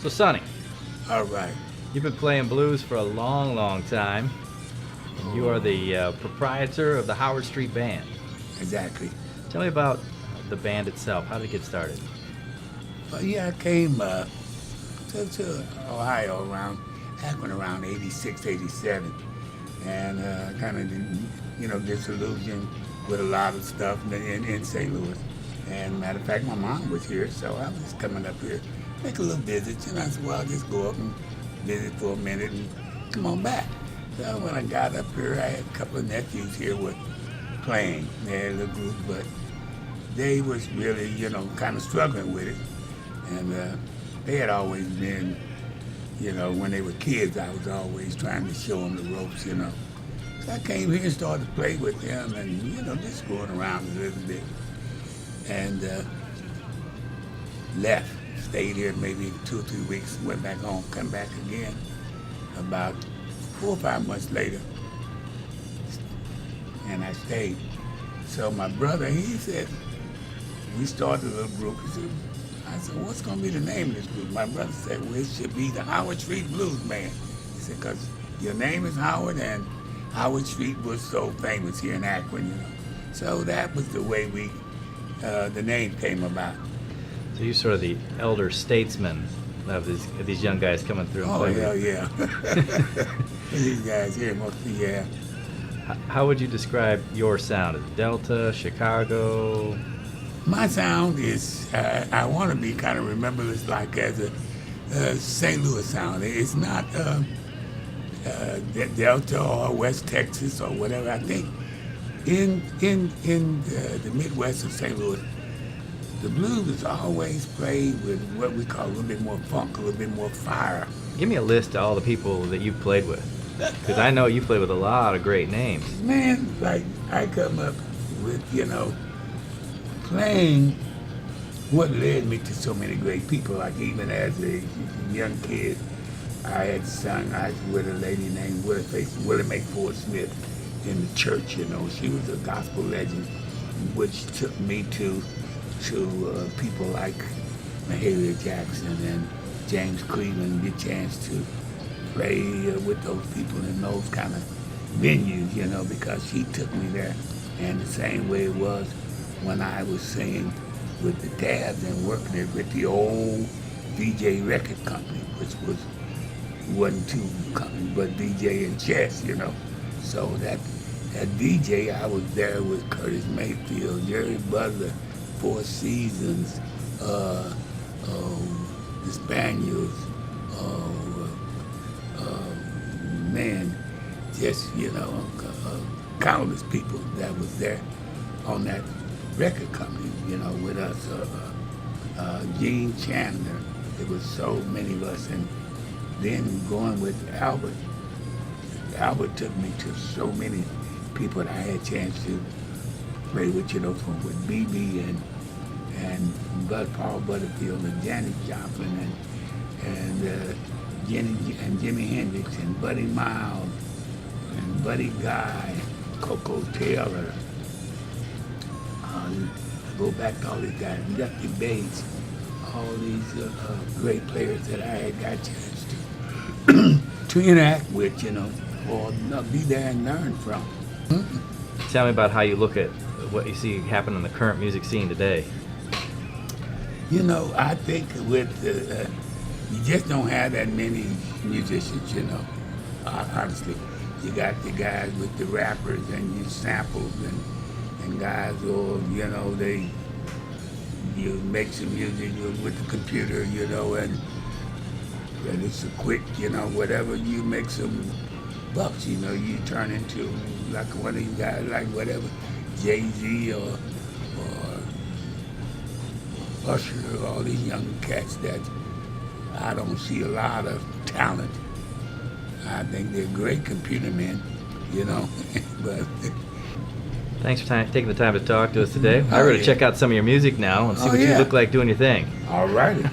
So, Sonny, All right. you've been playing blues for a long, long time. And you are the proprietor of the Howard Street Band. Exactly. Tell me about the band itself. How did it get started? Well, yeah, I came to Ohio around Akron around 86, 87, and kind of disillusioned with a lot of stuff in St. Louis. And matter of fact, my mom was here, so I was coming up here, make a little visit. And I said, well, I'll just go up and visit for a minute and come on back. So when I got up here, I had a couple of nephews here with playing. They had a little group, but they was really, kind of struggling with it. And they had always been, when they were kids, I was always trying to show them the ropes. So I came here and started to play with them and, just screwing around a little bit. And left, stayed here maybe 2 or 3 weeks, went back home, come back again about 4 or 5 months later, and I stayed. So my brother, he said, we started a little group. I said, what's going to be the name of this group? My brother said, well, it should be the Howard Street Blues Band. He said, because your name is Howard, and Howard Street was so famous here in Akron, So that was the way the name came about. So you're sort of the elder statesman of these young guys coming through and Oh, playing. hell yeah. These guys here mostly, yeah. How would you describe your sound? Is it Delta, Chicago? My sound is, I want to be kind of remembered as like as a St. Louis sound. It's not Delta or West Texas or whatever. I think in the Midwest of St. Louis, the blues is always played with what we call a little bit more funk, a little bit more fire. Give me a list of all the people that you've played with. Because I know you played with a lot of great names. Man, like I come up with, playing what led me to so many great people. Like even as a young kid, I had sung with a lady named Willie Mae Ford Smith in the church. She was a gospel legend, which took me to people like Mahalia Jackson and James Cleveland, get a chance to play with those people in those kind of venues, because she took me there. And the same way it was when I was singing with the Tabs and working with the old DJ record company, which wasn't two companies, but DJ and Chess, So that DJ, I was there with Curtis Mayfield, Jerry Butler, Four Seasons, the Spaniels, man, just, countless people that was there on that record company, with us. Gene Chandler, there was so many of us. And then going with Albert. Albert took me to so many people that I had a chance to play with, with BB and Paul Butterfield and Janis Joplin and Jimi Hendrix and Buddy Miles and Buddy Guy, Coco Taylor. Go back to all these guys, Lefty Bates, all these great players that I had got a chance to interact with, or be there and learn from. Tell me about how you look at what you see happen in the current music scene today. I think with you just don't have that many musicians, honestly. You got the guys with the rappers and you samples and guys, or, you make some music with the computer, and it's a quick, whatever, you make some bucks, you turn into like one of these guys, like whatever, Jay-Z or Usher, all these young cats that I don't see a lot of talent. I think they're great computer men, but... Thanks for taking the time to talk to us today. I'm going to check out some of your music now and see what you look like doing your thing. All righty.